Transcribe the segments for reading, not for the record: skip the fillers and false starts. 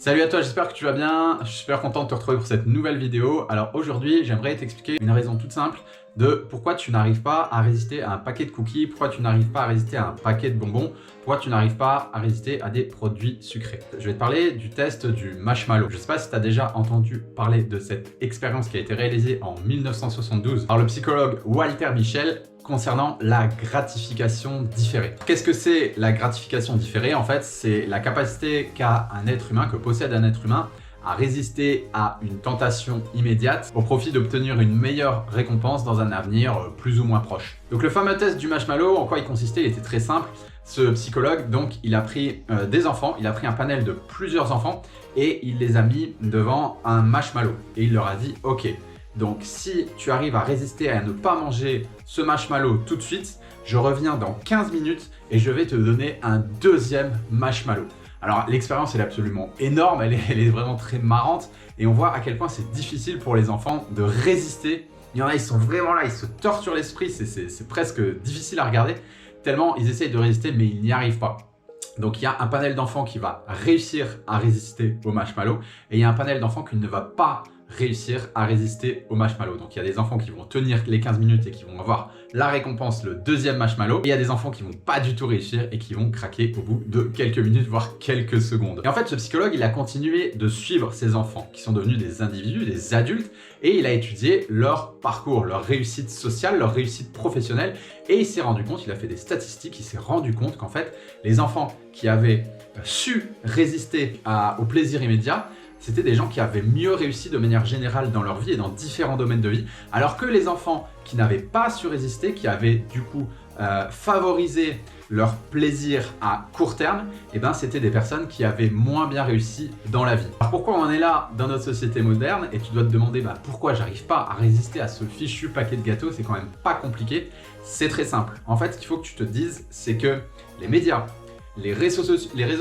Salut à toi, j'espère que tu vas bien. Je suis super content de te retrouver pour cette nouvelle vidéo. Alors aujourd'hui, j'aimerais t'expliquer une raison toute simple de pourquoi tu n'arrives pas à résister à un paquet de cookies, pourquoi tu n'arrives pas à résister à un paquet de bonbons, pourquoi tu n'arrives pas à résister à des produits sucrés. Je vais te parler du test du marshmallow. Je ne sais pas si tu as déjà entendu parler de cette expérience qui a été réalisée en 1972 par le psychologue Walter Mischel concernant la gratification différée. Qu'est-ce que c'est la gratification différée? En fait, c'est la capacité qu'a un être humain, que possède un être humain, à résister à une tentation immédiate au profit d'obtenir une meilleure récompense dans un avenir plus ou moins proche. Donc le fameux test du marshmallow, en quoi il consistait? Il était très simple. Ce psychologue, donc, il a pris des enfants, il a pris un panel de plusieurs enfants et il les a mis devant un marshmallow. Et il leur a dit, ok, donc si tu arrives à résister à ne pas manger ce marshmallow tout de suite, je reviens dans 15 minutes et je vais te donner un deuxième marshmallow. Alors l'expérience elle est absolument énorme, elle est vraiment très marrante et on voit à quel point c'est difficile pour les enfants de résister. Il y en a, ils sont vraiment là, ils se torturent l'esprit, c'est presque difficile à regarder, tellement ils essayent de résister mais ils n'y arrivent pas. Donc il y a un panel d'enfants qui va réussir à résister au marshmallow et il y a un panel d'enfants qui ne va pas réussir à résister au marshmallow. Donc il y a des enfants qui vont tenir les 15 minutes et qui vont avoir la récompense, le deuxième marshmallow. Et il y a des enfants qui vont pas du tout réussir et qui vont craquer au bout de quelques minutes, voire quelques secondes. Et en fait, ce psychologue, il a continué de suivre ces enfants qui sont devenus des individus, des adultes, et il a étudié leur parcours, leur réussite sociale, leur réussite professionnelle. Et il s'est rendu compte, il a fait des statistiques, il s'est rendu compte qu'en fait, les enfants qui avaient su résister au plaisir immédiat, c'était des gens qui avaient mieux réussi de manière générale dans leur vie et dans différents domaines de vie, alors que les enfants qui n'avaient pas su résister, qui avaient du coup favorisé leur plaisir à court terme, et ben c'était des personnes qui avaient moins bien réussi dans la vie. Alors pourquoi on en est là dans notre société moderne? Et tu dois te demander pourquoi j'arrive pas à résister à ce fichu paquet de gâteaux, c'est quand même pas compliqué, c'est très simple. En fait, ce qu'il faut que tu te dises, c'est que les médias, les réseaux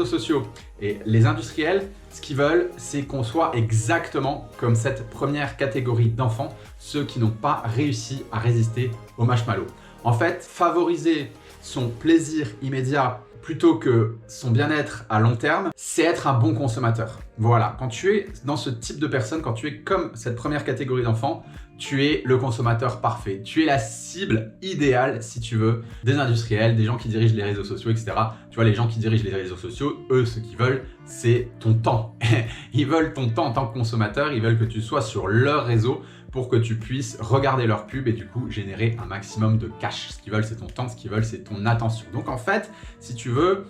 sociaux et les industriels, ce qu'ils veulent, c'est qu'on soit exactement comme cette première catégorie d'enfants, ceux qui n'ont pas réussi à résister au marshmallow. En fait, favoriser son plaisir immédiat plutôt que son bien-être à long terme, c'est être un bon consommateur. Voilà, quand tu es dans ce type de personne, quand tu es comme cette première catégorie d'enfants, tu es le consommateur parfait. Tu es la cible idéale, si tu veux, des industriels, des gens qui dirigent les réseaux sociaux, etc. Tu vois, les gens qui dirigent les réseaux sociaux, eux, ce qu'ils veulent, c'est ton temps. Ils veulent ton temps en tant que consommateur, ils veulent que tu sois sur leur réseau pour que tu puisses regarder leurs pubs et du coup générer un maximum de cash. Ce qu'ils veulent, c'est ton temps, ce qu'ils veulent, c'est ton attention. Donc en fait, si tu veux,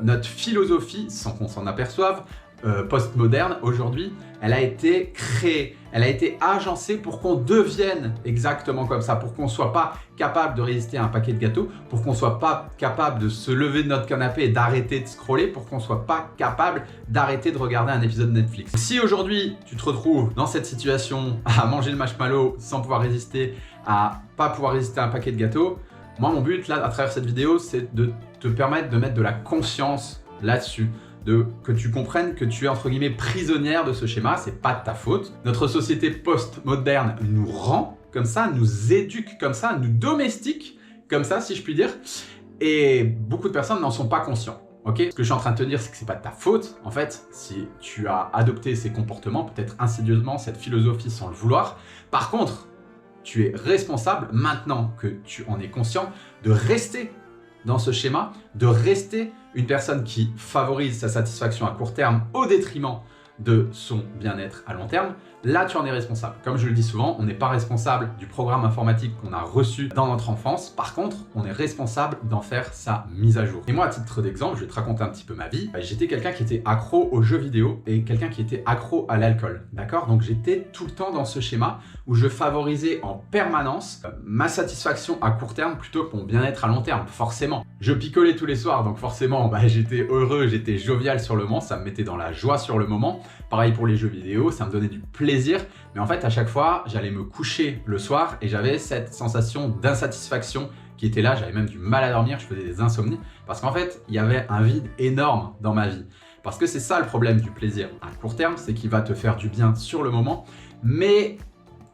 notre philosophie, sans qu'on s'en aperçoive, postmoderne aujourd'hui, elle a été créée, elle a été agencée pour qu'on devienne exactement comme ça, pour qu'on ne soit pas capable de résister à un paquet de gâteaux, pour qu'on ne soit pas capable de se lever de notre canapé et d'arrêter de scroller, pour qu'on ne soit pas capable d'arrêter de regarder un épisode Netflix. Si aujourd'hui tu te retrouves dans cette situation à manger le marshmallow sans pouvoir résister, à pas pouvoir résister à un paquet de gâteaux, moi mon but là à travers cette vidéo c'est de te permettre de mettre de la conscience là-dessus. Que tu comprennes que tu es entre guillemets prisonnière de ce schéma, c'est pas de ta faute. Notre société post-moderne nous rend comme ça, nous éduque comme ça, nous domestique comme ça, si je puis dire. Et beaucoup de personnes n'en sont pas conscients. Ok, ce que je suis en train de te dire, c'est que c'est pas de ta faute. En fait, si tu as adopté ces comportements, peut-être insidieusement, cette philosophie sans le vouloir. Par contre, tu es responsable, maintenant que tu en es conscient, de rester dans ce schéma, de rester une personne qui favorise sa satisfaction à court terme au détriment de son bien-être à long terme. Là, tu en es responsable. Comme je le dis souvent, on n'est pas responsable du programme informatique qu'on a reçu dans notre enfance. Par contre, on est responsable d'en faire sa mise à jour. Et moi, à titre d'exemple, je vais te raconter un petit peu ma vie. J'étais quelqu'un qui était accro aux jeux vidéo et quelqu'un qui était accro à l'alcool. D'accord? Donc, j'étais tout le temps dans ce schéma où je favorisais en permanence ma satisfaction à court terme plutôt que mon bien-être à long terme, forcément. Je picolais tous les soirs, donc forcément, j'étais heureux, j'étais jovial sur le moment, ça me mettait dans la joie sur le moment. Pareil pour les jeux vidéo, ça me donnait du plaisir. Mais en fait, à chaque fois, j'allais me coucher le soir et j'avais cette sensation d'insatisfaction qui était là. J'avais même du mal à dormir, je faisais des insomnies. Parce qu'en fait, il y avait un vide énorme dans ma vie. Parce que c'est ça le problème du plaisir à court terme, c'est qu'il va te faire du bien sur le moment. Mais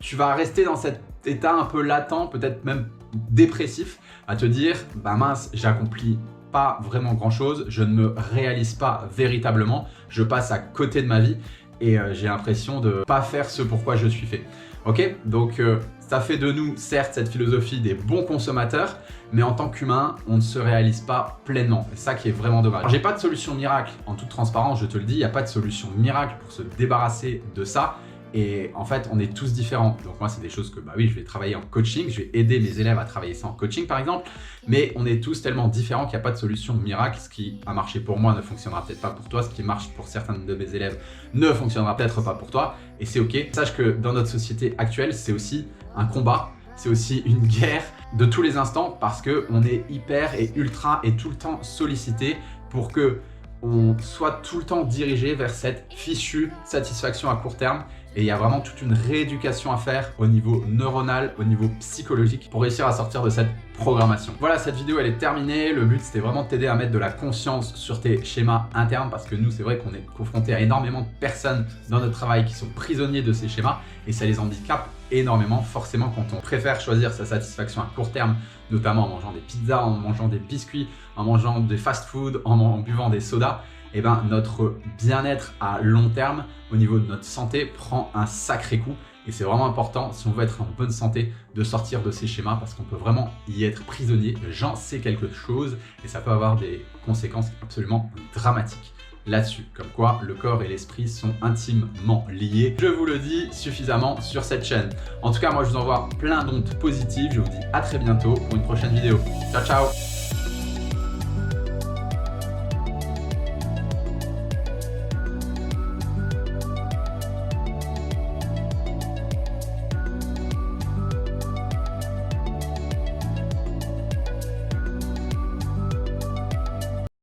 tu vas rester dans cet état un peu latent, peut-être même dépressif, à te dire, mince, j'accomplis pas vraiment grand chose, je ne me réalise pas véritablement, je passe à côté de ma vie et j'ai l'impression de pas faire ce pourquoi je suis fait. Ok, donc ça fait de nous, certes, cette philosophie des bons consommateurs, mais en tant qu'humain, on ne se réalise pas pleinement. C'est ça qui est vraiment dommage. Alors, j'ai pas de solution miracle, en toute transparence, je te le dis, il n'y a pas de solution miracle pour se débarrasser de ça. Et en fait, on est tous différents. Donc moi, c'est des choses que, bah oui, je vais travailler en coaching, je vais aider mes élèves à travailler ça en coaching, par exemple. Mais on est tous tellement différents qu'il n'y a pas de solution miracle. Ce qui a marché pour moi ne fonctionnera peut-être pas pour toi. Ce qui marche pour certains de mes élèves ne fonctionnera peut-être pas pour toi. Et c'est OK. Sache que dans notre société actuelle, c'est aussi un combat. C'est aussi une guerre de tous les instants parce qu'on est hyper et ultra et tout le temps sollicité pour que on soit tout le temps dirigé vers cette fichue satisfaction à court terme. Et il y a vraiment toute une rééducation à faire au niveau neuronal, au niveau psychologique pour réussir à sortir de cette programmation. Voilà, cette vidéo elle est terminée. Le but c'était vraiment de t'aider à mettre de la conscience sur tes schémas internes parce que nous c'est vrai qu'on est confronté à énormément de personnes dans notre travail qui sont prisonniers de ces schémas et ça les handicape énormément. Forcément quand on préfère choisir sa satisfaction à court terme, notamment en mangeant des pizzas, en mangeant des biscuits, en mangeant des fast-food, en buvant des sodas, et ben notre bien-être à long terme au niveau de notre santé prend un sacré coup et c'est vraiment important si on veut être en bonne santé de sortir de ces schémas parce qu'on peut vraiment y être prisonnier. J'en sais quelque chose et ça peut avoir des conséquences absolument dramatiques là-dessus, comme quoi le corps et l'esprit sont intimement liés. Je vous le dis suffisamment sur cette chaîne. En tout cas, moi je vous envoie plein d'ondes positives. Je vous dis à très bientôt pour une prochaine vidéo. Ciao ciao.